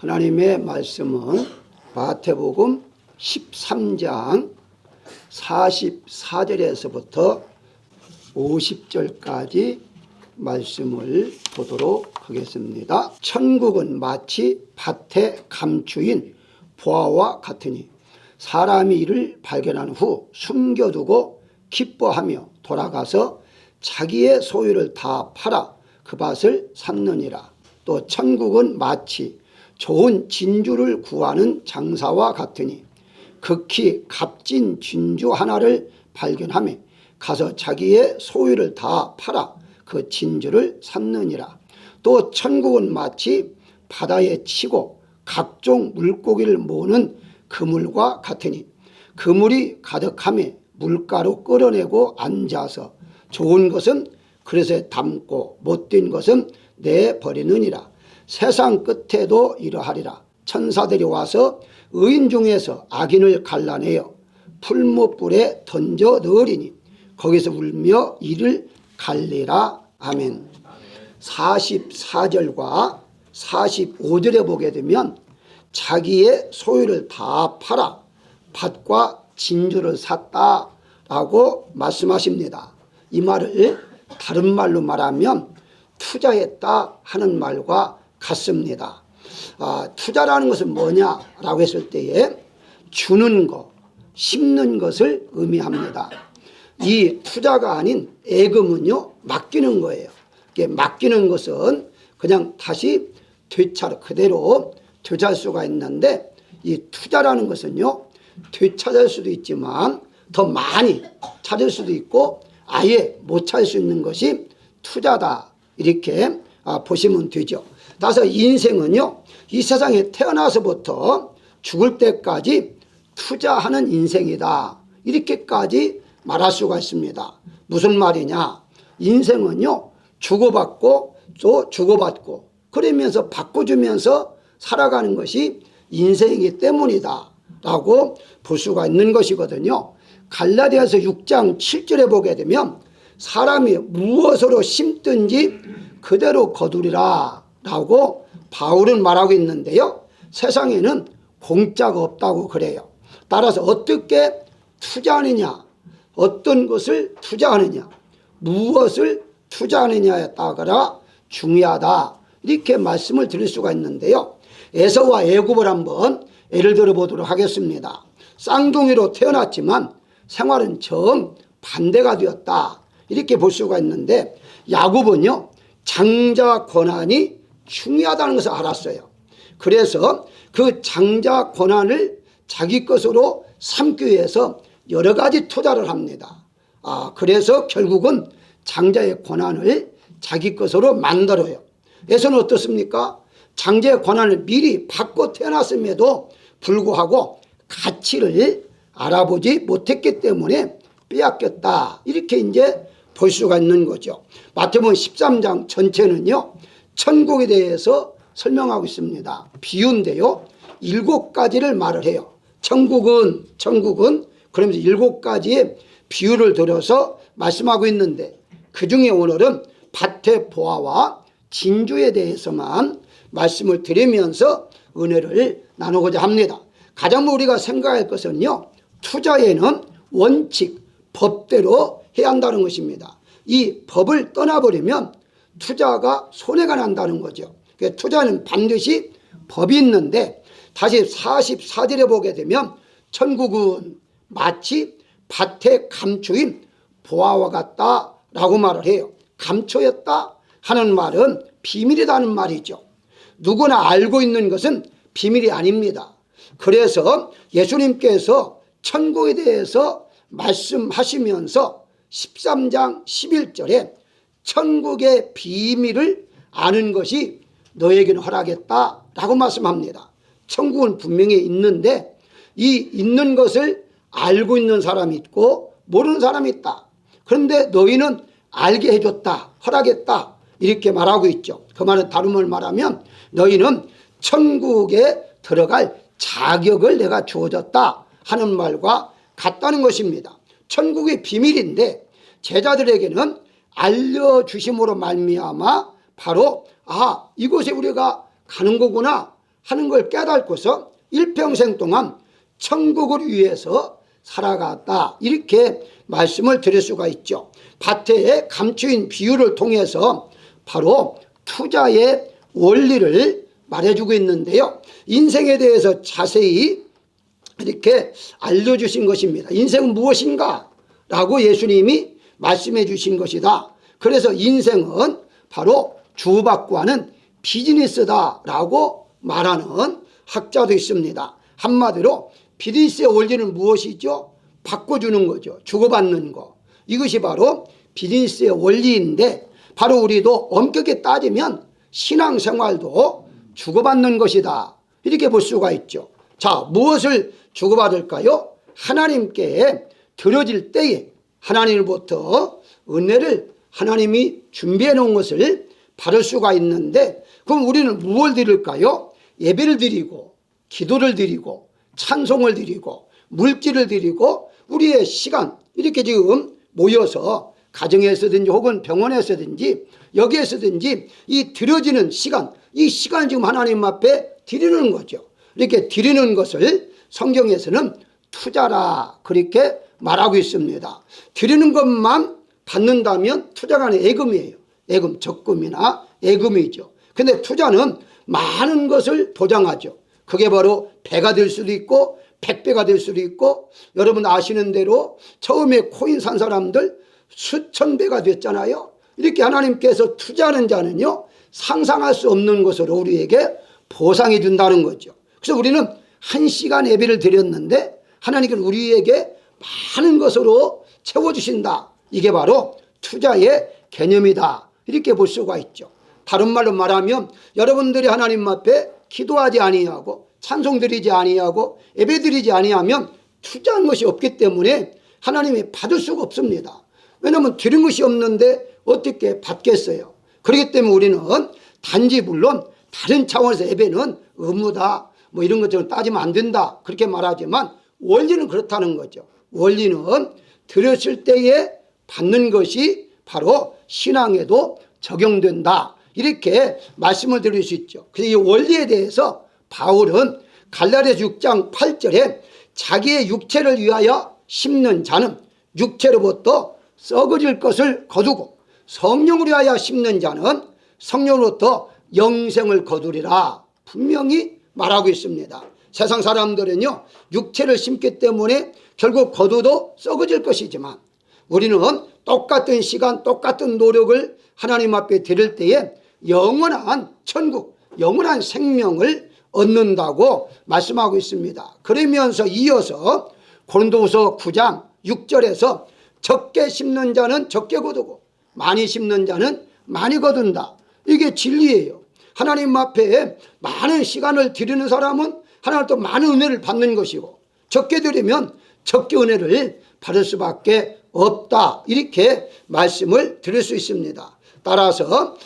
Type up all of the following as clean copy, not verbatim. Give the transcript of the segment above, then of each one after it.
하나님의 말씀은 마태복음 13장 44절에서부터 50절까지 말씀을 보도록 하겠습니다. 천국은 마치 밭에 감추인 보화와 같으니 사람이 이를 발견한 후 숨겨두고 기뻐하며 돌아가서 자기의 소유를 다 팔아 그 밭을 샀느니라. 또 천국은 마치 좋은 진주를 구하는 장사와 같으니 극히 값진 진주 하나를 발견하며 가서 자기의 소유를 다 팔아 그 진주를 샀느니라. 또 천국은 마치 바다에 치고 각종 물고기를 모으는 그물과 같으니 그물이 가득하며 물가로 끌어내고 앉아서 좋은 것은 그릇에 담고 못된 것은 내버리느니라. 세상 끝에도 이러하리라. 천사들이 와서 의인 중에서 악인을 갈라내어 풀무불에 던져 넣으리니 거기서 울며 이를 갈리라. 아멘. 44절과 45절에 보게 되면 자기의 소유를 다 팔아 밭과 진주를 샀다라고 말씀하십니다. 이 말을 다른 말로 말하면 투자했다 하는 말과 같습니다. 투자라는 것은 뭐냐라고 했을 때에 주는 것, 심는 것을 의미합니다. 이 투자가 아닌 예금은요, 맡기는 거예요. 맡기는 것은 그냥 다시 그대로 되찾을 수가 있는데, 이 투자라는 것은요, 되찾을 수도 있지만 더 많이 찾을 수도 있고 아예 못 찾을 수 있는 것이 투자다, 이렇게 보시면 되죠. 따라서 인생은요, 이 세상에 태어나서부터 죽을 때까지 투자하는 인생이다, 이렇게까지 말할 수가 있습니다. 무슨 말이냐? 인생은요, 주고받고 또 주고받고 그러면서 바꿔주면서 살아가는 것이 인생이기 때문이다 라고 볼 수가 있는 것이거든요. 갈라디아서 6장 7절에 보게 되면 사람이 무엇으로 심든지 그대로 거두리라 라고 바울은 말하고 있는데요, 세상에는 공짜가 없다고 그래요. 따라서 어떻게 투자하느냐, 어떤 것을 투자하느냐, 무엇을 투자하느냐에 따라 중요하다, 이렇게 말씀을 드릴 수가 있는데요, 에서와 애굽을 한번 예를 들어 보도록 하겠습니다. 쌍둥이로 태어났지만 생활은 정반대가 되었다, 이렇게 볼 수가 있는데, 야곱은요, 장자 권한이 중요하다는 것을 알았어요. 그래서 그 장자 권한을 자기 것으로 삼기 위해서 여러 가지 투자를 합니다. 그래서 결국은 장자의 권한을 자기 것으로 만들어요. 에서는 어떻습니까? 장자의 권한을 미리 받고 태어났음에도 불구하고 가치를 알아보지 못했기 때문에 빼앗겼다, 이렇게 이제 볼 수가 있는 거죠. 마태복음 13장 전체는요, 천국에 대해서 설명하고 있습니다. 비유인데요, 7가지를 말을 해요. 천국은 그러면서 7가지의 비유를 들어서 말씀하고 있는데, 그 중에 오늘은 밭의 보화와 진주에 대해서만 말씀을 드리면서 은혜를 나누고자 합니다. 가장 우리가 생각할 것은요, 투자에는 원칙, 법대로 해야 한다는 것입니다. 이 법을 떠나버리면 투자가 손해가 난다는 거죠. 투자는 반드시 법이 있는데, 다시 44절에 보게 되면 천국은 마치 밭에 감추인 보화와 같다라고 말을 해요. 감춰였다 하는 말은 비밀이라는 말이죠. 누구나 알고 있는 것은 비밀이 아닙니다. 그래서 예수님께서 천국에 대해서 말씀하시면서 13장 11절에 천국의 비밀을 아는 것이 너에게는 허락했다라고 말씀합니다. 천국은 분명히 있는데 이 있는 것을 알고 있는 사람이 있고 모르는 사람이 있다. 그런데 너희는 알게 해줬다, 허락했다, 이렇게 말하고 있죠. 그 말은 다른 말 말하면 너희는 천국에 들어갈 자격을 내가 주어졌다 하는 말과 같다는 것입니다. 천국의 비밀인데 제자들에게는 알려주심으로 말미암아 바로 이곳에 우리가 가는 거구나 하는 걸 깨닫고서 일평생 동안 천국을 위해서 살아갔다, 이렇게 말씀을 드릴 수가 있죠. 밭에 감추인 비유를 통해서 바로 투자의 원리를 말해주고 있는데요, 인생에 대해서 자세히 이렇게 알려주신 것입니다. 인생은 무엇인가 라고 예수님이 말씀해 주신 것이다. 그래서 인생은 바로 주고받고 하는 비즈니스다 라고 말하는 학자도 있습니다. 한마디로 비즈니스의 원리는 무엇이죠? 바꿔주는 거죠. 주고받는 거. 이것이 바로 비즈니스의 원리인데, 바로 우리도 엄격히 따지면 신앙생활도 주고받는 것이다, 이렇게 볼 수가 있죠. 자, 무엇을 주고받을까요? 하나님께 드려질 때에 하나님으로부터 은혜를 하나님이 준비해 놓은 것을 받을 수가 있는데, 그럼 우리는 무엇을 드릴까요? 예배를 드리고, 기도를 드리고, 찬송을 드리고, 물질을 드리고, 우리의 시간, 이렇게 지금 모여서 가정에서든지 혹은 병원에서든지 여기에서든지 이 드려지는 시간, 이 시간 지금 하나님 앞에 드리는 거죠. 이렇게 드리는 것을 성경에서는 투자라, 그렇게 말하고 있습니다. 드리는 것만 받는다면 투자가 아니라 예금이에요. 예금, 적금이나 예금이죠. 근데 투자는 많은 것을 보장하죠. 그게 바로 배가 될 수도 있고 100배가 될 수도 있고, 여러분 아시는 대로 처음에 코인 산 사람들 수천 배가 됐잖아요. 이렇게 하나님께서 투자하는 자는요, 상상할 수 없는 것으로 우리에게 보상해 준다는 거죠. 그래서 우리는 1시간 예배를 드렸는데 하나님께는 우리에게 많은 것으로 채워주신다. 이게 바로 투자의 개념이다, 이렇게 볼 수가 있죠. 다른 말로 말하면 여러분들이 하나님 앞에 기도하지 아니하고 찬송드리지 아니하고 예배드리지 아니하면 투자한 것이 없기 때문에 하나님이 받을 수가 없습니다. 왜냐하면 드린 것이 없는데 어떻게 받겠어요? 그렇기 때문에 우리는 단지 물론 다른 차원에서 예배는 의무다, 뭐 이런 것처럼 따지면 안 된다, 그렇게 말하지만 원리는 그렇다는 거죠. 원리는 드렸을 때에 받는 것이 바로 신앙에도 적용된다, 이렇게 말씀을 드릴 수 있죠. 그래서 이 원리에 대해서 바울은 갈라디아서 6장 8절에 자기의 육체를 위하여 심는 자는 육체로부터 썩어질 것을 거두고 성령을 위하여 심는 자는 성령으로부터 영생을 거두리라, 분명히 말하고 있습니다. 세상 사람들은요, 육체를 심기 때문에 결국 거두도 썩어질 것이지만 우리는 똑같은 시간 똑같은 노력을 하나님 앞에 드릴 때에 영원한 천국, 영원한 생명을 얻는다고 말씀하고 있습니다. 그러면서 이어서 고린도후서 9장 6절에서 적게 심는 자는 적게 거두고 많이 심는 자는 많이 거둔다, 이게 진리예요. 하나님 앞에 많은 시간을 드리는 사람은 하나님 또 많은 은혜를 받는 것이고, 적게 드리면 적게 은혜를 받을 수밖에 없다, 이렇게 말씀을 드릴 수 있습니다. 따라서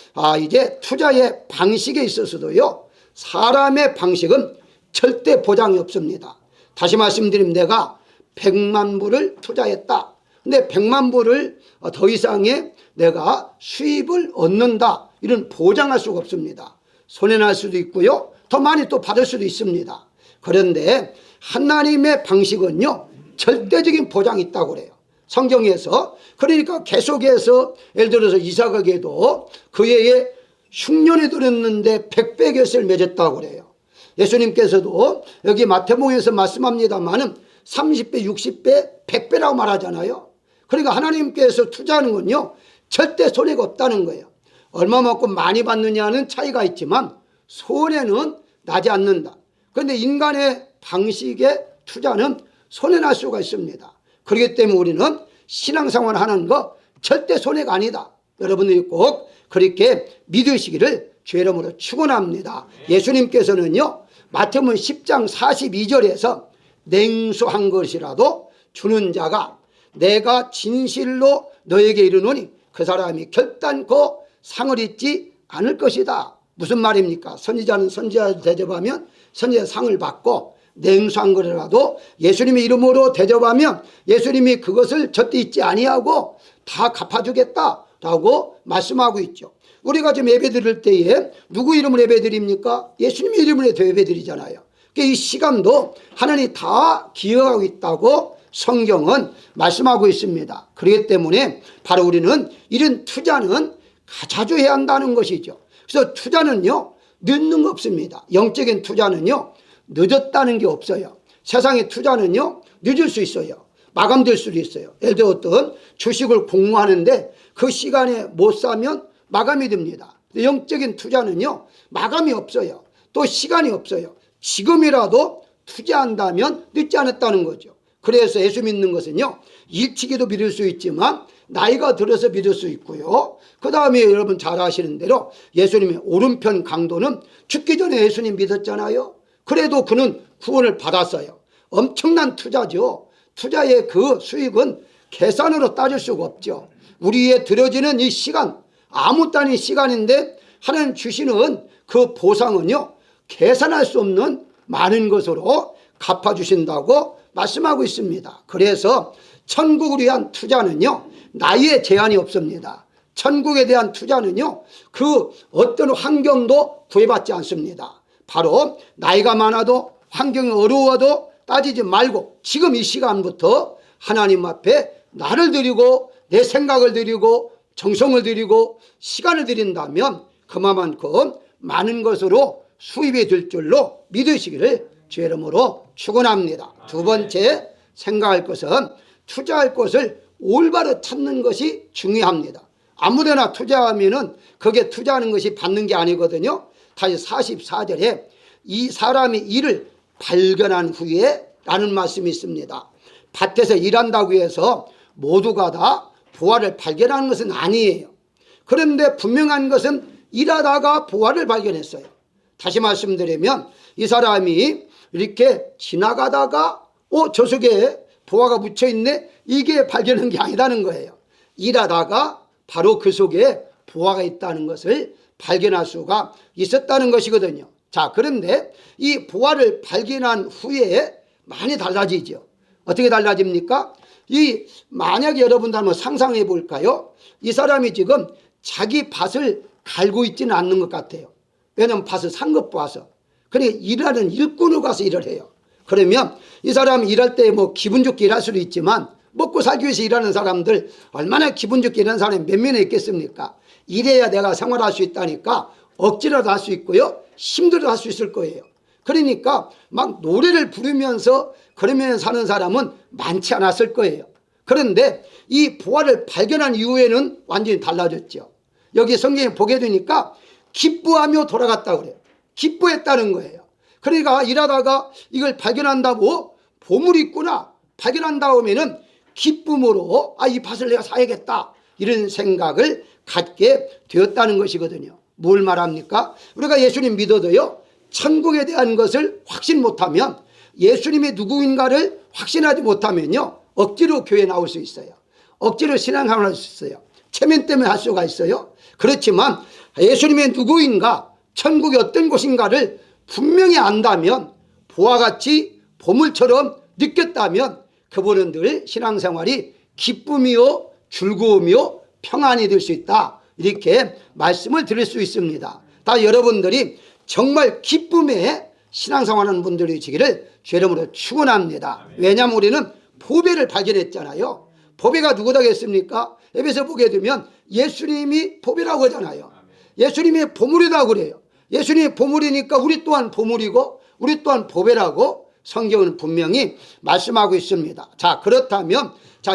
이제 투자의 방식에 있어서도요, 사람의 방식은 절대 보장이 없습니다. 다시 말씀드리면 내가 100만 불을 투자했다. 근데 100만 불을 더 이상의 내가 수입을 얻는다, 이런 보장할 수가 없습니다. 손해날 수도 있고요, 더 많이 또 받을 수도 있습니다. 그런데 하나님의 방식은요, 절대적인 보장이 있다고 그래요. 성경에서. 그러니까 계속해서 예를 들어서 이삭에게도 그 해에 흉년이 들었는데 100배 곁을 맺었다고 그래요. 예수님께서도 여기 마태복음에서 말씀합니다마는 30배, 60배, 100배라고 말하잖아요. 그러니까 하나님께서 투자하는 건요, 절대 손해가 없다는 거예요. 얼마만큼 많이 받느냐는 차이가 있지만 손해는 나지 않는다. 그런데 인간의 방식의 투자는 손해날 수가 있습니다. 그렇기 때문에 우리는 신앙생활 하는 거 절대 손해가 아니다. 여러분들이 꼭 그렇게 믿으시기를 주의 이름으로 축원합니다. 예수님께서는요, 마태복음 10장 42절에서 냉수한 것이라도 주는 자가 내가 진실로 너에게 이르노니 그 사람이 결단코 상을 잊지 않을 것이다. 무슨 말입니까? 선지자는 선지자를 대접하면 선지자 상을 받고, 냉수한 것이라도 예수님의 이름으로 대접하면 예수님이 그것을 절대 잊지 아니하고 다 갚아주겠다라고 말씀하고 있죠. 우리가 지금 예배 드릴 때에 누구 이름으로 예배 드립니까? 예수님의 이름으로 예배 드리잖아요. 그러니까 이 시간도 하나님이 다 기억하고 있다고 성경은 말씀하고 있습니다. 그렇기 때문에 바로 우리는 이런 투자는 자주 해야 한다는 것이죠. 그래서 투자는요, 늦는 거 없습니다. 영적인 투자는요, 늦었다는 게 없어요. 세상의 투자는요, 늦을 수 있어요. 마감될 수도 있어요. 예를 들어 어떤 주식을 공모하는데 그 시간에 못 사면 마감이 됩니다. 영적인 투자는요, 마감이 없어요. 또 시간이 없어요. 지금이라도 투자한다면 늦지 않았다는 거죠. 그래서 예수 믿는 것은요, 일찍이도 믿을 수 있지만 나이가 들어서 믿을 수 있고요. 그 다음에 여러분 잘 아시는 대로 예수님의 오른편 강도는 죽기 전에 예수님 믿었잖아요. 그래도 그는 구원을 받았어요. 엄청난 투자죠. 투자의 그 수익은 계산으로 따질 수가 없죠. 우리의 들어지는 이 시간, 아무것도 아닌 시간인데 하나님 주시는 그 보상은요, 계산할 수 없는 많은 것으로 갚아주신다고 말씀하고 있습니다. 그래서 천국을 위한 투자는요, 나이에 제한이 없습니다. 천국에 대한 투자는요, 그 어떤 환경도 구애받지 않습니다. 바로 나이가 많아도 환경이 어려워도 따지지 말고 지금 이 시간부터 하나님 앞에 나를 드리고 내 생각을 드리고 정성을 드리고 시간을 드린다면 그만큼 많은 것으로 수입이 될 줄로 믿으시기를 주의 이름으로 축원합니다. 두 번째, 생각할 것은 투자할 것을 올바로 찾는 것이 중요합니다. 아무데나 투자하면은 그게 투자하는 것이 받는 게 아니거든요. 다시 44절에 이 사람이 이를 발견한 후에 라는 말씀이 있습니다. 밭에서 일한다고 해서 모두가 다 보화를 발견하는 것은 아니에요. 그런데 분명한 것은 일하다가 보화를 발견했어요. 다시 말씀드리면 이 사람이 이렇게 지나가다가 저 속에 보화가 묻혀있네, 이게 발견한 게 아니라는 거예요. 일하다가 바로 그 속에 보화가 있다는 것을 발견할 수가 있었다는 것이거든요. 자, 그런데 이 보화를 발견한 후에 많이 달라지죠. 어떻게 달라집니까? 만약에 여러분들 한번 상상해 볼까요? 이 사람이 지금 자기 밭을 갈고 있지는 않는 것 같아요. 왜냐하면 밭을 산 것 봐서. 그러니까 일하는 일꾼으로 가서 일을 해요. 그러면 이 사람이 일할 때 뭐 기분 좋게 일할 수도 있지만 먹고 살기 위해서 일하는 사람들 얼마나 기분 좋게 일하는 사람이 몇 명이나 있겠습니까? 일해야 내가 생활할 수 있다니까 억지로도 할 수 있고요, 힘들어도 할 수 있을 거예요. 그러니까 막 노래를 부르면서 그러면 사는 사람은 많지 않았을 거예요. 그런데 이 보화를 발견한 이후에는 완전히 달라졌죠. 여기 성경에 보게 되니까 기뻐하며 돌아갔다고 그래요. 기뻐했다는 거예요. 그러니까 일하다가 이걸 발견한다고 보물이 있구나 발견한 다음에는 기쁨으로 이 밭을 내가 사야겠다 이런 생각을 갖게 되었다는 것이거든요. 뭘 말합니까? 우리가 예수님 믿어도요, 천국에 대한 것을 확신 못하면, 예수님이 누구인가를 확신하지 못하면요, 억지로 교회에 나올 수 있어요. 억지로 신앙생활을 할 수 있어요. 체면 때문에 할 수가 있어요. 그렇지만 예수님의 누구인가, 천국이 어떤 곳인가를 분명히 안다면, 보화같이 보물처럼 느꼈다면 그분은 늘 신앙생활이 기쁨이요 즐거움이요 평안이 될 수 있다, 이렇게 말씀을 드릴 수 있습니다. 다 여러분들이 정말 기쁨에 신앙생활하는 분들이 되기를 주의 이름으로 축원합니다. 왜냐하면 우리는 보배를 발견했잖아요. 보배가 누구다겠습니까? 에베소 보게 되면 예수님이 보배라고 하잖아요. 예수님이 보물이라고 그래요. 예수님이 보물이니까 우리 또한 보물이고 우리 또한 보배라고 성경은 분명히 말씀하고 있습니다. 자, 그렇다면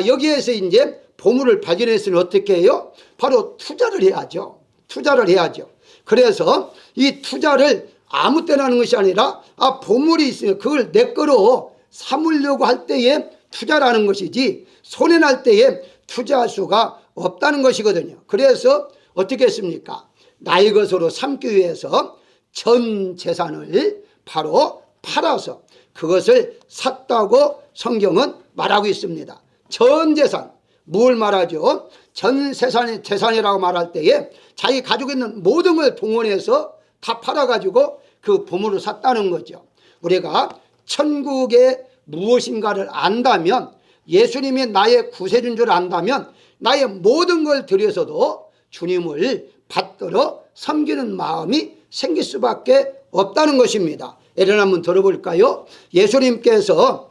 여기에서 이제 보물을 발견했으니 어떻게 해요? 바로 투자를 해야죠. 투자를 해야죠. 그래서 이 투자를 아무 때나 하는 것이 아니라 보물이 있으면 그걸 내 거로 삼으려고 할 때에 투자라는 것이지 손해날 때에 투자할 수가 없다는 것이거든요. 그래서 어떻게 했습니까? 나의 것으로 삼기 위해서 전 재산을 바로 팔아서 그것을 샀다고 성경은 말하고 있습니다. 전 재산, 뭘 말하죠? 전 재산이라고 말할 때에 자기 가지고 있는 모든 걸 동원해서 다 팔아가지고 그 보물을 샀다는 거죠. 우리가 천국에 무엇인가를 안다면, 예수님이 나의 구세주인 줄 안다면 나의 모든 걸 들여서도 주님을 받들어 섬기는 마음이 생길 수밖에 없다는 것입니다. 예를 한번 들어볼까요? 예수님께서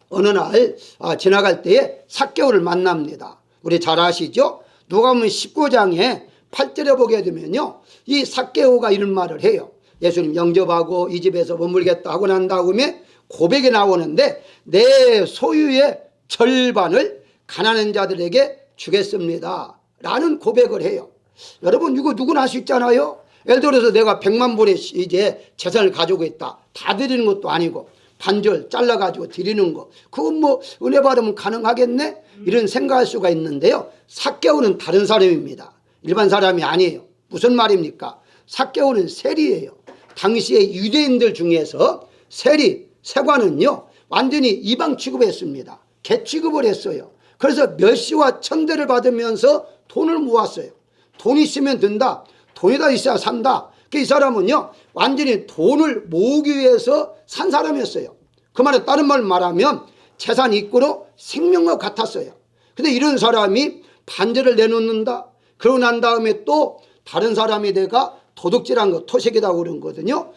어느 날 지나갈 때에 삭개오를 만납니다. 우리 잘 아시죠? 누가복음 19장에 8절에 보게 되면요, 이 삭개오가 이런 말을 해요. 예수님 영접하고 이 집에서 머물겠다 하고 난 다음에 고백이 나오는데, 내 소유의 절반을 가난한 자들에게 주겠습니다 라는 고백을 해요. 여러분, 이거 누구나 할 수 있잖아요. 예를 들어서 내가 100만 불의 이제 재산을 가지고 있다. 다 드리는 것도 아니고 반절 잘라가지고 드리는 거, 그건 뭐 은혜 받으면 가능하겠네? 이런 생각할 수가 있는데요, 삭개오는 다른 사람입니다. 일반 사람이 아니에요. 무슨 말입니까? 삭개오는 세리예요. 당시에 유대인들 중에서 세관은요 완전히 이방 취급했습니다. 개 취급을 했어요. 그래서 멸시와 천대를 받으면서 돈을 모았어요. 돈 있으면 된다. 돈이 다 있어야 산다. 이 사람은요 완전히 돈을 모으기 위해서 산 사람이었어요. 그 말은 다른 말 말하면 재산 입구로 생명과 같았어요. 근데 이런 사람이 반절을 내놓는다. 그러고 난 다음에 또 다른 사람이 내가 도둑질한 거 토색이라고 그러거든요.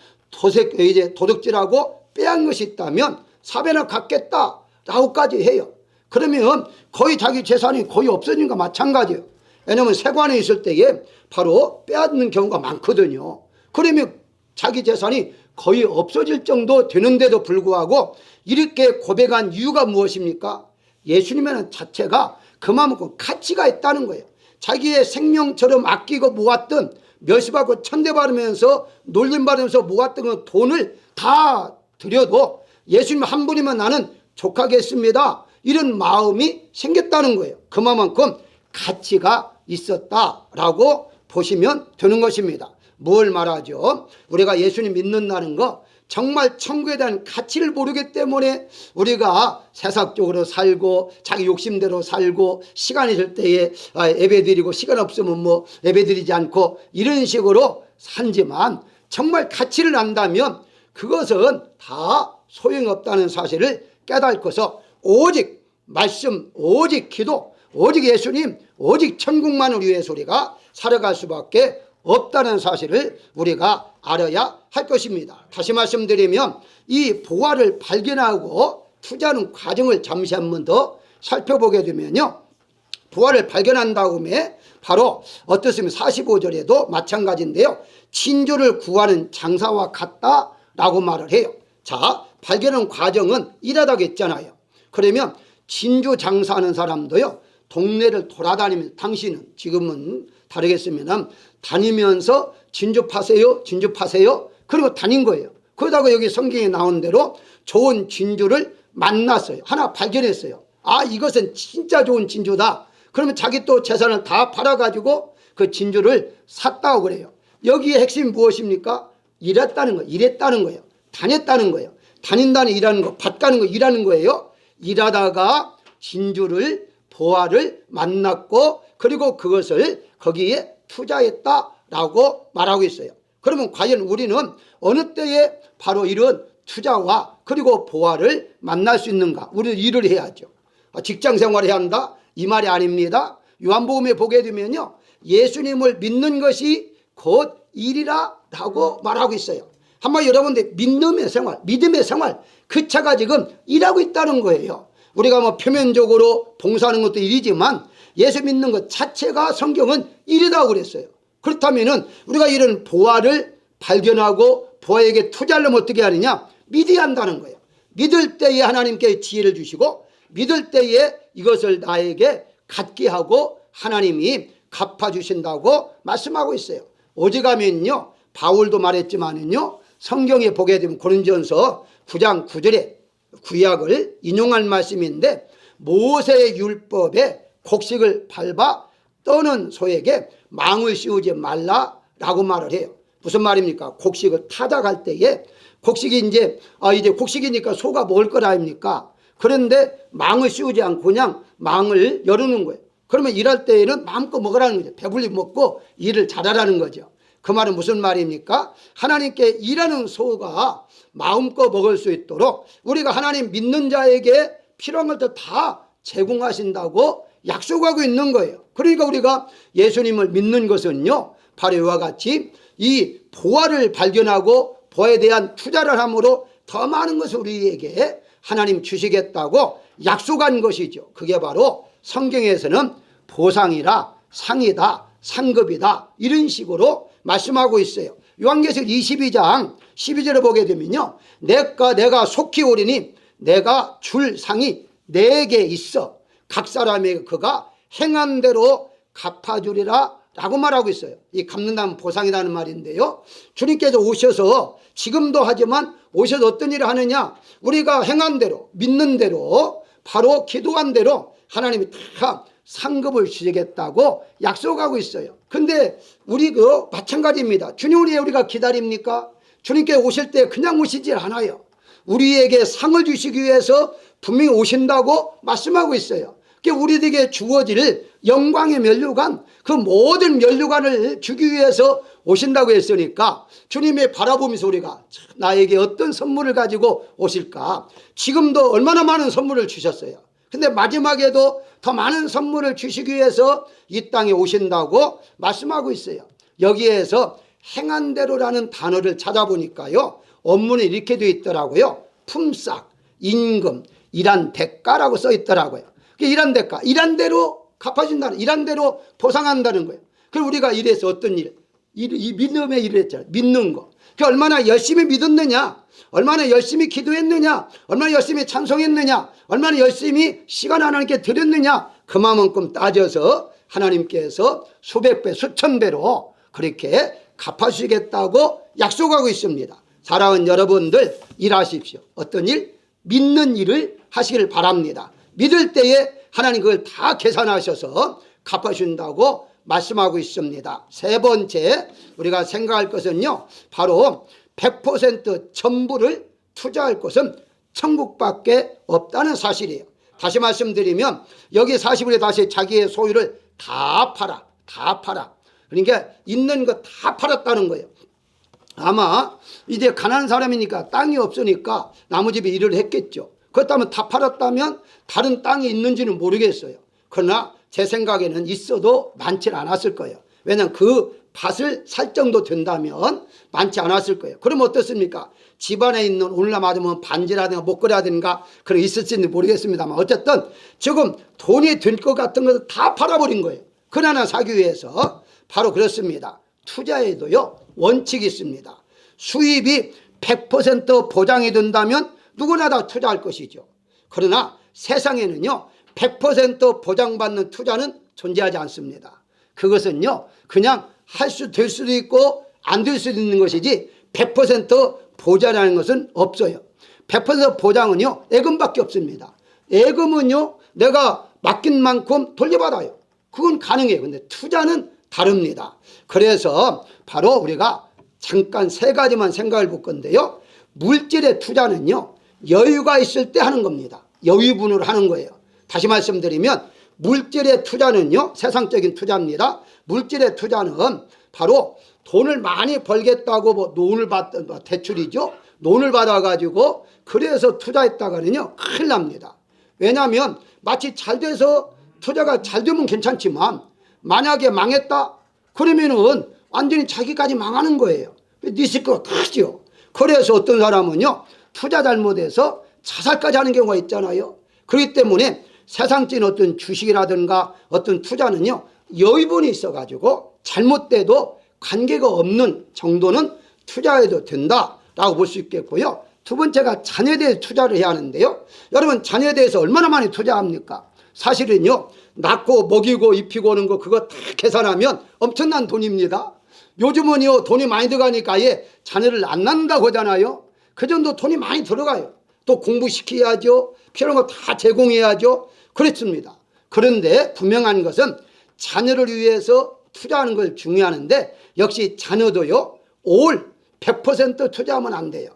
이제 도둑질하고 빼앗은 것이 있다면 사배나 갚겠다라고까지 해요. 그러면 거의 자기 재산이 거의 없어진 거 마찬가지예요. 왜냐하면 세관에 있을 때에 바로 빼앗는 경우가 많거든요. 그러면 자기 재산이 거의 없어질 정도 되는데도 불구하고 이렇게 고백한 이유가 무엇입니까? 예수님의 자체가 그만큼 가치가 있다는 거예요. 자기의 생명처럼 아끼고 모았던, 멸시받고 천대받으면서 놀림받으면서 모았던 그 돈을 다 드려도 예수님 한 분이면 나는 족하겠습니다, 이런 마음이 생겼다는 거예요. 그만큼 가치가 있었다라고 보시면 되는 것입니다. 뭘 말하죠? 우리가 예수님 믿는다는 거, 정말 천국에 대한 가치를 모르기 때문에 우리가 세상적으로 살고 자기 욕심대로 살고, 시간이 있을 때에 예배드리고 시간 없으면 뭐 예배드리지 않고 이런 식으로 살지만, 정말 가치를 안다면 그것은 다 소용없다는 사실을 깨닫고서 오직 말씀, 오직 기도, 오직 예수님, 오직 천국만을 위해서 우리가 살아갈 수밖에 없다는 사실을 우리가 알아야 할 것입니다. 다시 말씀드리면 이 보화를 발견하고 투자하는 과정을 잠시 한 번 더 살펴보게 되면요, 보화를 발견한 다음에 바로 어떻습니까? 45절에도 마찬가지인데요, 진주를 구하는 장사와 같다라고 말을 해요. 자, 발견한 과정은 일하다고 했잖아요. 그러면 진주 장사하는 사람도요 동네를 돌아다니면서, 당신은 지금은 다르겠으면 다니면서 진주 파세요, 진주 파세요, 그리고 다닌 거예요. 그러다가 여기 성경에 나온 대로 좋은 진주를 만났어요. 하나 발견했어요. 아, 이것은 진짜 좋은 진주다. 그러면 자기 또 재산을 다 팔아가지고 그 진주를 샀다고 그래요. 여기에 핵심이 무엇입니까? 일했다는 거예요. 일했다는 거예요. 다녔다는 거예요. 다닌다는 일하는 거, 밭가는 거 일하는 거예요. 일하다가 진주를, 보화를 만났고, 그리고 그것을 거기에 투자했다라고 말하고 있어요. 그러면 과연 우리는 어느 때에 바로 이런 투자와 그리고 보화를 만날 수 있는가? 우리는 일을 해야죠. 직장 생활을 해야 한다? 이 말이 아닙니다. 요한복음에 보게 되면요, 예수님을 믿는 것이 곧 일이라고 말하고 있어요. 한번 여러분들 믿음의 생활, 그 차가 지금 일하고 있다는 거예요. 우리가 뭐 표면적으로 봉사하는 것도 일이지만 예수 믿는 것 자체가 성경은 일이라고 그랬어요. 그렇다면 우리가 이런 보화를 발견하고 보화에게 투자하려면 어떻게 하느냐? 믿어야 한다는 거예요. 믿을 때에 하나님께 지혜를 주시고, 믿을 때에 이것을 나에게 갖게 하고 하나님이 갚아주신다고 말씀하고 있어요. 오직하면요, 바울도 말했지만은요, 성경에 보게 되면 고린도전서 9장 9절에 구약을 인용할 말씀인데, 모세의 율법에 곡식을 밟아 떠는 소에게 망을 씌우지 말라라고 말을 해요. 무슨 말입니까? 곡식을 타다 갈 때에 곡식이 이제 곡식이니까 소가 먹을 거 아닙니까? 그런데 망을 씌우지 않고 그냥 망을 열어놓은 거예요. 그러면 일할 때에는 마음껏 먹으라는 거죠. 배불리 먹고 일을 잘하라는 거죠. 그 말은 무슨 말입니까? 하나님께 일하는 소가 마음껏 먹을 수 있도록 우리가 하나님 믿는 자에게 필요한 것도 다 제공하신다고 약속하고 있는 거예요. 그러니까 우리가 예수님을 믿는 것은요, 바로 이와 같이 이 보화를 발견하고 보화에 대한 투자를 함으로 더 많은 것을 우리에게 하나님 주시겠다고 약속한 것이죠. 그게 바로 성경에서는 보상이라 상이다, 상급이다, 이런 식으로 말씀하고 있어요. 요한계시록 22장 12절에 보게 되면요, 내가 속히 오리니 내가 줄 상이 내게 있어 각 사람에게 그가 행한 대로 갚아주리라 라고 말하고 있어요. 이 갚는다는 보상이라는 말인데요, 주님께서 오셔서 지금도 하지만 오셔서 어떤 일을 하느냐, 우리가 행한 대로 믿는 대로 바로 기도한 대로 하나님이 다 상급을 주시겠다고 약속하고 있어요. 근데 우리 마찬가지입니다. 주님을 왜 우리가 기다립니까? 주님께 오실 때 그냥 오시질 않아요. 우리에게 상을 주시기 위해서 분명히 오신다고 말씀하고 있어요. 우리에게 주어질 영광의 면류관, 그 모든 면류관을 주기 위해서 오신다고 했으니까 주님의 바라보면서 우리가 나에게 어떤 선물을 가지고 오실까, 지금도 얼마나 많은 선물을 주셨어요. 근데 마지막에도 더 많은 선물을 주시기 위해서 이 땅에 오신다고 말씀하고 있어요. 여기에서 행한 대로라는 단어를 찾아보니까요, 원문에 이렇게 되어 있더라고요. 품삯, 임금, 일한 대가라고 써 있더라고요. 일한 대가, 일한 대로 갚아준다는, 일한 대로 보상한다는 거예요. 그럼 우리가 이래서 어떤 일, 이 믿음의 일을 했잖아요. 믿는 거. 얼마나 열심히 믿었느냐, 얼마나 열심히 기도했느냐, 얼마나 열심히 찬송했느냐, 얼마나 열심히 시간 하나님께 드렸느냐, 그만큼 따져서 하나님께서 수백 배, 수천 배로 그렇게 갚아주시겠다고 약속하고 있습니다. 사랑하는 여러분들, 일하십시오. 어떤 일? 믿는 일을 하시길 바랍니다. 믿을 때에 하나님 그걸 다 계산하셔서 갚아준다고 말씀하고 있습니다. 세 번째 우리가 생각할 것은요, 바로 100% 전부를 투자할 것은 천국밖에 없다는 사실이에요. 다시 말씀드리면 여기 40일에 다시 자기의 소유를 다 팔아, 다 팔아. 그러니까 있는 거 다 팔았다는 거예요. 아마 이제 가난한 사람이니까 땅이 없으니까 나무집에 일을 했겠죠. 그렇다면 다 팔았다면 다른 땅이 있는지는 모르겠어요. 그러나 제 생각에는 있어도 많지 않았을 거예요. 왜냐하면 그 밭을 살 정도 된다면 많지 않았을 거예요. 그럼 어떻습니까? 집안에 있는 오늘날 맞으면 반지라든가 목걸이라든가 그런 있을지는 모르겠습니다만 어쨌든 지금 돈이 될 것 같은 것을 다 팔아버린 거예요. 그러나 사기 위해서. 바로 그렇습니다. 투자에도요 원칙이 있습니다. 수입이 100% 보장이 된다면 누구나 다 투자할 것이죠. 그러나 세상에는요 100% 보장받는 투자는 존재하지 않습니다. 그것은요 그냥 될 수도 있고 안 될 수도 있는 것이지 100% 보장이라는 것은 없어요. 100% 보장은요 예금밖에 없습니다. 예금은요 내가 맡긴 만큼 돌려받아요. 그건 가능해요. 근데 투자는 다릅니다. 그래서 바로 우리가 잠깐 세 가지만 생각해 볼 건데요, 물질의 투자는요 여유가 있을 때 하는 겁니다. 여유분으로 하는 거예요. 다시 말씀드리면 물질의 투자는요 세상적인 투자입니다. 물질의 투자는 바로 돈을 많이 벌겠다고 돈을 대출이죠. 돈을 받아가지고 그래서 투자했다가는요 큰일 납니다. 왜냐하면 마치 잘 돼서 투자가 잘 되면 괜찮지만 만약에 망했다 그러면은 완전히 자기까지 망하는 거예요. 리스크가 크죠. 그래서 어떤 사람은요 투자 잘못해서 자살까지 하는 경우가 있잖아요. 그렇기 때문에 세상적인 어떤 주식이라든가 어떤 투자는요 여유분이 있어가지고 잘못돼도 관계가 없는 정도는 투자해도 된다라고 볼 수 있겠고요. 두 번째가 자녀에 대해 투자를 해야 하는데요, 여러분 자녀에 대해서 얼마나 많이 투자합니까? 사실은요 낳고 먹이고 입히고 오는 거 그거 다 계산하면 엄청난 돈입니다. 요즘은요 돈이 많이 들어가니까 아예 자녀를 안 낳는다고 하잖아요. 그 정도 돈이 많이 들어가요. 또 공부시켜야죠. 필요한 거 다 제공해야죠. 그렇습니다. 그런데 분명한 것은 자녀를 위해서 투자하는 걸 중요하는데 역시 자녀도요 올 100% 투자하면 안 돼요.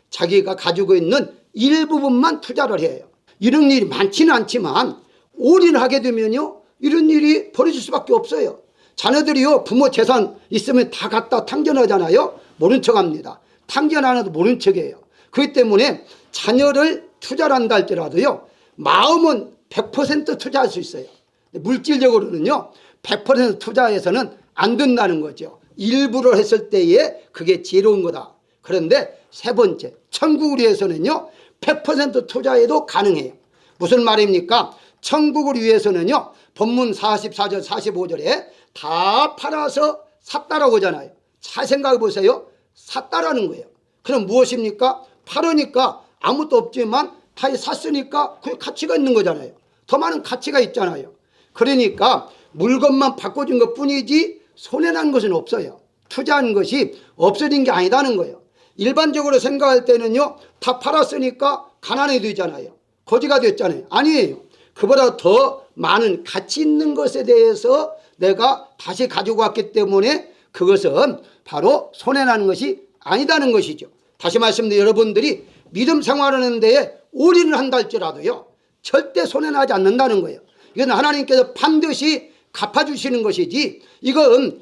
자기가 가지고 있는 일부분만 투자를 해요. 이런 일이 많지는 않지만 올인하게 되면요 이런 일이 벌어질 수밖에 없어요. 자녀들이요 부모 재산 있으면 다 갖다 탕전하잖아요. 모른 척합니다. 탕전 안 해도 모른 척이에요. 그렇기 때문에 자녀를 투자를 한다 할지라도요 마음은 100% 투자할 수 있어요. 물질적으로는요 100% 투자해서는 안 된다는 거죠. 일부를 했을 때에 그게 지혜로운 거다. 그런데 세 번째, 천국을 위해서는요 100% 투자해도 가능해요. 무슨 말입니까? 천국을 위해서는요 본문 44절 45절에 다 팔아서 샀다라고 하잖아요. 잘 생각해 보세요. 샀다라는 거예요. 그럼 무엇입니까? 팔으니까 아무것도 없지만 다 샀으니까 그 가치가 있는 거잖아요. 더 많은 가치가 있잖아요. 그러니까 물건만 바꿔준 것 뿐이지 손해난 것은 없어요. 투자한 것이 없어진 게 아니다는 거예요. 일반적으로 생각할 때는요 다 팔았으니까 가난해지잖아요. 거지가 됐잖아요. 아니에요. 그보다 더 많은 가치 있는 것에 대해서 내가 다시 가지고 왔기 때문에 그것은 바로 손해나는 것이 아니다는 것이죠. 다시 말씀드리면 여러분들이 믿음 생활하는 데에 올인을 한다 할지라도요 절대 손해나지 않는다는 거예요. 이건 하나님께서 반드시 갚아주시는 것이지 이건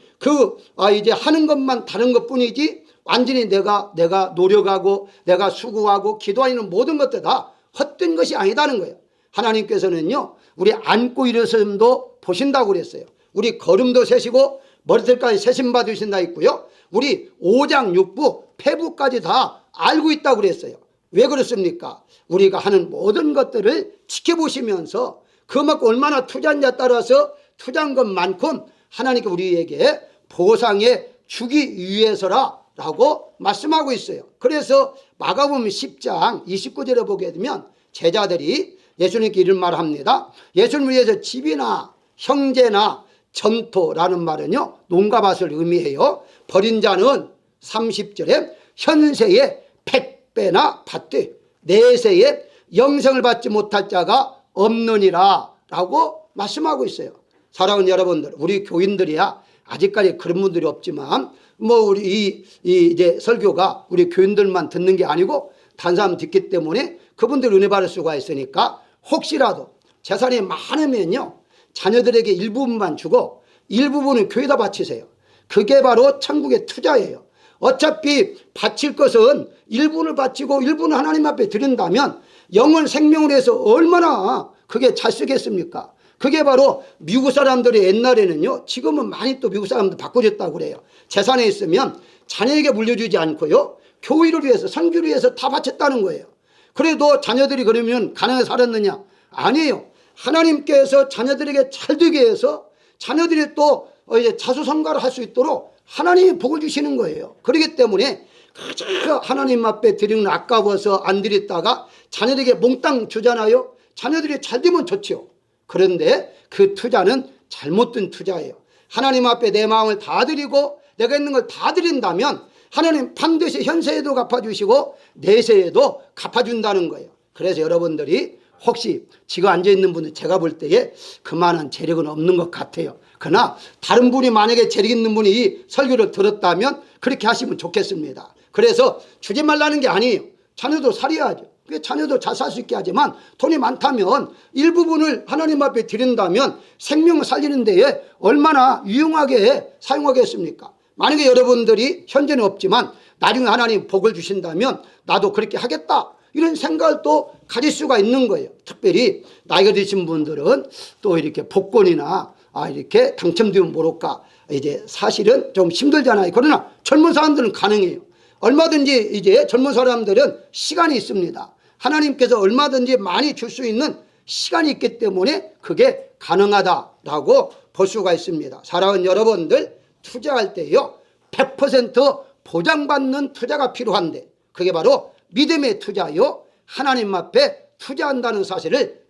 이제 하는 것만 다른 것뿐이지 완전히 내가 노력하고 내가 수고하고 기도하는 모든 것들 다 헛된 것이 아니다는 거예요. 하나님께서는요 우리 앉고 일어섬도 보신다고 그랬어요. 우리 걸음도 세시고 머리털까지 세심 받으신다 했고요. 우리 오장 육부 폐부까지 다 알고 있다고 그랬어요. 왜 그렇습니까? 우리가 하는 모든 것들을 지켜보시면서 그만큼 얼마나 투자한냐에 따라서 투자한 것만큼 하나님께 우리에게 보상해 주기 위해서라고 말씀하고 있어요. 그래서 마가복음 10장 29절에 보게 되면 제자들이 예수님께 이런 말을 합니다. 예수님을 위해서 집이나 형제나 전토라는 말은요 농가 밭을 의미해요. 버린 자는 30절에 현세에 100배나 받되 내세에 영생을 받지 못할 자가 없느니라 라고 말씀하고 있어요. 사랑하는 여러분들, 우리 교인들이야 아직까지 그런 분들이 없지만 우리 이제 설교가 우리 교인들만 듣는 게 아니고 다른 사람 듣기 때문에 그분들 은혜 받을 수가 있으니까 혹시라도 재산이 많으면요 자녀들에게 일부분만 주고 일부분은 교회에다 바치세요. 그게 바로 천국의 투자예요. 어차피 바칠 것은 일부를 바치고 일부는 하나님 앞에 드린다면 영원 생명을 해서 얼마나 그게 잘 쓰겠습니까? 그게 바로 미국 사람들이 옛날에는요 지금은 많이 또 미국 사람들 바꿔줬다고 그래요. 재산에 있으면 자녀에게 물려주지 않고요 교회를 위해서 선교를 위해서 다 바쳤다는 거예요. 그래도 자녀들이 그러면 가난하게 살았느냐? 아니에요. 하나님께서 자녀들에게 잘 되게 해서 자녀들이 또 이제 자수성가를 할 수 있도록 하나님이 복을 주시는 거예요. 그렇기 때문에 그저 하나님 앞에 드리는 아까워서 안 드렸다가 자녀들에게 몽땅 주잖아요. 자녀들이 잘 되면 좋죠. 그런데 그 투자는 잘못된 투자예요. 하나님 앞에 내 마음을 다 드리고 내가 있는 걸 다 드린다면 하나님 반드시 현세에도 갚아주시고 내세에도 갚아준다는 거예요. 그래서 여러분들이 혹시 지금 앉아있는 분들 제가 볼 때에 그만한 재력은 없는 것 같아요. 그러나 다른 분이 만약에 재력 있는 분이 이 설교를 들었다면 그렇게 하시면 좋겠습니다. 그래서 주지 말라는 게 아니에요. 자녀도 살려야죠. 자녀도 잘 살 수 있게 하지만 돈이 많다면 일부분을 하나님 앞에 드린다면 생명을 살리는 데에 얼마나 유용하게 사용하겠습니까? 만약에 여러분들이 현재는 없지만 나중에 하나님 복을 주신다면 나도 그렇게 하겠다 이런 생각을 또 가질 수가 있는 거예요. 특별히 나이가 드신 분들은 또 이렇게 복권이나 이렇게 당첨되면 모를까 이제 사실은 좀 힘들잖아요. 그러나 젊은 사람들은 가능해요. 얼마든지 이제 젊은 사람들은 시간이 있습니다. 하나님께서 얼마든지 많이 줄 수 있는 시간이 있기 때문에 그게 가능하다라고 볼 수가 있습니다. 사랑하는 여러분들, 투자할 때요 100% 보장받는 투자가 필요한데 그게 바로 믿음의 투자요 하나님 앞에 투자한다는 사실을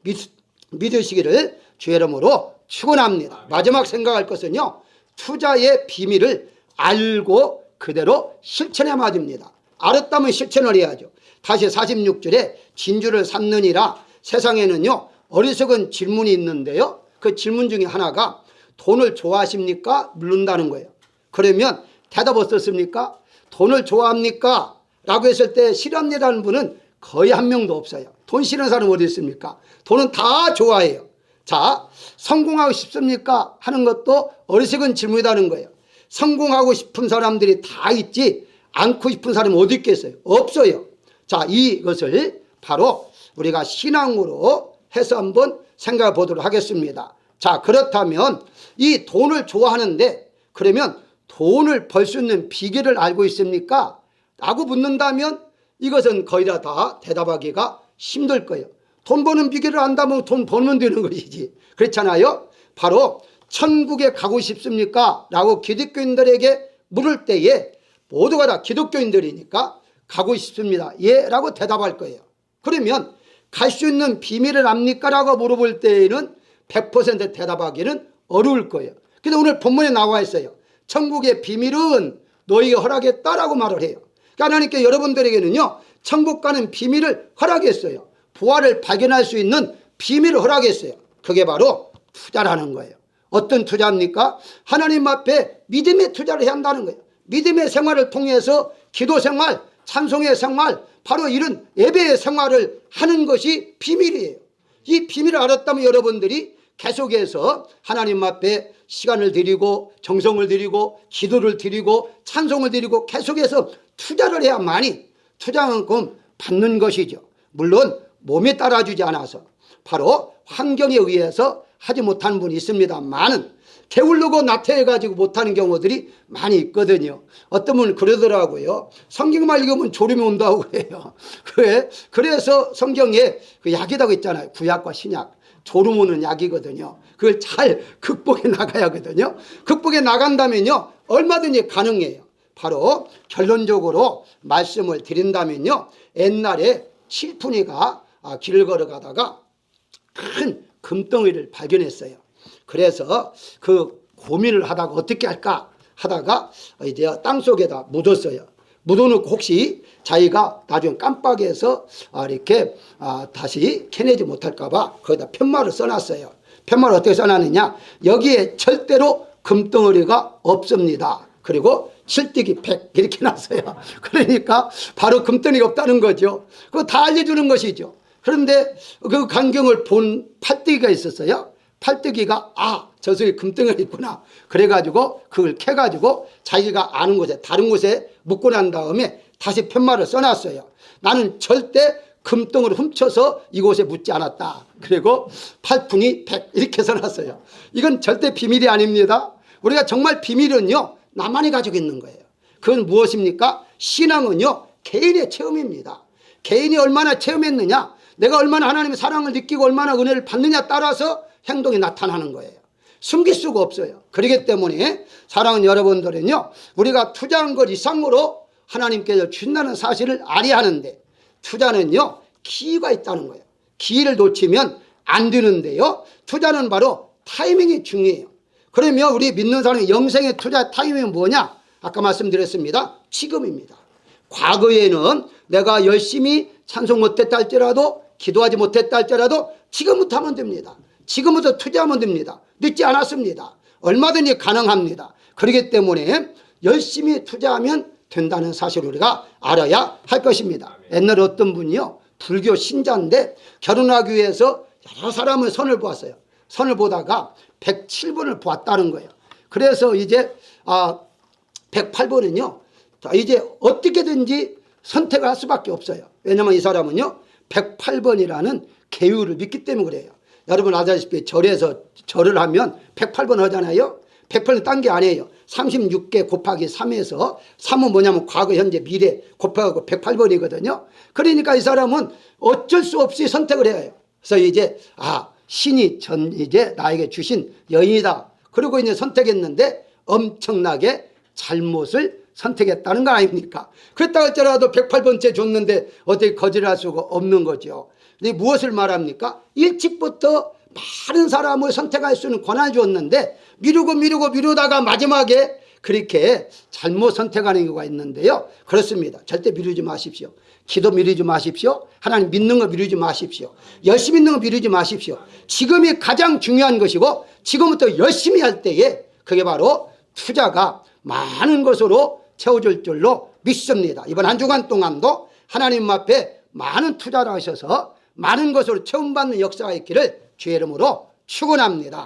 믿으시기를 주의 이름으로 축원합니다. 마지막 생각할 것은요 투자의 비밀을 알고 그대로 실천해야 됩니다. 알았다면 실천을 해야죠. 다시 46절에 진주를 샀느니라. 세상에는요 어리석은 질문이 있는데요 그 질문 중에 하나가 돈을 좋아하십니까? 묻는다는 거예요. 그러면 대답 어떻습니까? 돈을 좋아합니까? 라고 했을 때 싫어합니다는 분은 거의 한 명도 없어요. 돈 싫은 사람 어디 있습니까? 돈은 다 좋아해요. 자, 성공하고 싶습니까? 하는 것도 어리석은 질문이라는 거예요. 성공하고 싶은 사람들이 다 있지 않고 싶은 사람은 어디 있겠어요? 없어요. 자, 이것을 바로 우리가 신앙으로 해서 한번 생각해 보도록 하겠습니다. 자, 그렇다면 이 돈을 좋아하는데 그러면 돈을 벌 수 있는 비결을 알고 있습니까? 라고 묻는다면 이것은 거의 다 대답하기가 힘들 거예요. 돈 버는 비결을 안다면 돈 벌면 되는 것이지. 그렇잖아요. 바로 천국에 가고 싶습니까? 라고 기독교인들에게 물을 때에 모두가 다 기독교인들이니까 가고 싶습니다. 예 라고 대답할 거예요. 그러면 갈 수 있는 비밀을 압니까? 라고 물어볼 때에는 100% 대답하기는 어려울 거예요. 그런데 오늘 본문에 나와 있어요. 천국의 비밀은 너희에게 허락했다라고 말을 해요. 그러니까 하나님께 여러분들에게는요, 천국 가는 비밀을 허락했어요. 부활을 발견할 수 있는 비밀을 허락했어요. 그게 바로 투자라는 거예요. 어떤 투자입니까? 하나님 앞에 믿음의 투자를 해야 한다는 거예요. 믿음의 생활을 통해서 기도 생활, 찬송의 생활, 바로 이런 예배의 생활을 하는 것이 비밀이에요. 이 비밀을 알았다면 여러분들이 계속해서 하나님 앞에 시간을 드리고 정성을 드리고 기도를 드리고 찬송을 드리고 계속해서 투자를 해야만이 투자만큼 받는 것이죠. 물론 몸에 따라주지 않아서 바로 환경에 의해서 하지 못하는 분이 있습니다만은 게을르고 나태해가지고 못하는 경우들이 많이 있거든요. 어떤 분은 그러더라고요. 성경만 읽으면 졸음이 온다고 해요. 그래서 성경에 그 약이라고 있잖아요. 구약과 신약. 졸음 오는 약이거든요. 그걸 잘 극복해 나가야 하거든요. 극복해 나간다면요, 얼마든지 가능해요. 바로 결론적으로 말씀을 드린다면요, 옛날에 칠푼이가 길을 걸어가다가 큰 금덩이를 발견했어요. 그래서 그 고민을 하다가 어떻게 할까 하다가 이제 땅속에다 묻었어요. 묻어놓고 혹시 자기가 나중에 깜빡해서 이렇게 다시 캐내지 못할까봐 거기다 편말을 써놨어요. 편말을 어떻게 써놨느냐? 여기에 절대로 금덩어리가 없습니다. 그리고 실뜨기 100 이렇게 놨어요. 그러니까 바로 금덩이가 없다는 거죠. 그거 다 알려주는 것이죠. 그런데 그 광경을 본 팔뜨기가 있었어요. 팔뜨기가 저 속에 금덩이가 있구나. 그래가지고 그걸 캐가지고 자기가 아는 곳에 다른 곳에 묻고 난 다음에 다시 편말을 써놨어요. 나는 절대 금덩이를 훔쳐서 이곳에 묻지 않았다. 그리고 8분이 100 이렇게 써놨어요. 이건 절대 비밀이 아닙니다. 우리가 정말 비밀은요, 나만이 가지고 있는 거예요. 그건 무엇입니까? 신앙은요, 개인의 체험입니다. 개인이 얼마나 체험했느냐, 내가 얼마나 하나님의 사랑을 느끼고 얼마나 은혜를 받느냐 따라서 행동이 나타나는 거예요. 숨길 수가 없어요. 그렇기 때문에 사랑하는 여러분들은요, 우리가 투자한 것 이상으로 하나님께서 준다는 사실을 알아야 하는데, 투자는요, 기회가 있다는 거예요. 기회를 놓치면 안 되는데요, 투자는 바로 타이밍이 중요해요. 그러면 우리 믿는 사람의 영생의 투자 타이밍은 뭐냐? 아까 말씀드렸습니다. 지금입니다. 과거에는 내가 열심히 찬송 못했다 할지라도, 기도하지 못했다 할지라도 지금부터 하면 됩니다. 지금부터 투자하면 됩니다. 늦지 않았습니다. 얼마든지 가능합니다. 그렇기 때문에 열심히 투자하면 된다는 사실을 우리가 알아야 할 것입니다. 옛날에 어떤 분이요, 불교 신자인데 결혼하기 위해서 여러 사람을 선을 보았어요. 선을 보다가 107번을 보았다는 거예요. 그래서 이제 108번은요 이제 어떻게든지 선택을 할 수밖에 없어요. 왜냐하면 이 사람은요 108번이라는 계율을 믿기 때문에 그래요. 여러분 아시다시피 절에서 절을 하면 108번 하잖아요. 108은 딴 게 아니에요. 36개 곱하기 3에서 3은 뭐냐면 과거, 현재, 미래 곱하기 108번이거든요. 그러니까 이 사람은 어쩔 수 없이 선택을 해야 해요. 그래서 이제 신이 이제 나에게 주신 여인이다. 그리고 이제 선택했는데 엄청나게 잘못을 선택했다는 거 아닙니까? 그랬다 할지라도 108번째 줬는데 어떻게 거절할 수가 없는 거죠. 근데 무엇을 말합니까? 일찍부터 많은 사람을 선택할 수 있는 권한을 줬는데 미루다가 마지막에 그렇게 잘못 선택하는 경우가 있는데요. 그렇습니다. 절대 미루지 마십시오. 기도 미루지 마십시오. 하나님 믿는 거 미루지 마십시오. 열심히 있는 거 미루지 마십시오. 지금이 가장 중요한 것이고 지금부터 열심히 할 때에 그게 바로 투자가 많은 것으로 채워질 줄로 믿습니다. 이번 한 주간 동안도 하나님 앞에 많은 투자를 하셔서 많은 것으로 체험받는 역사가 있기를 주의 이름으로 축원합니다.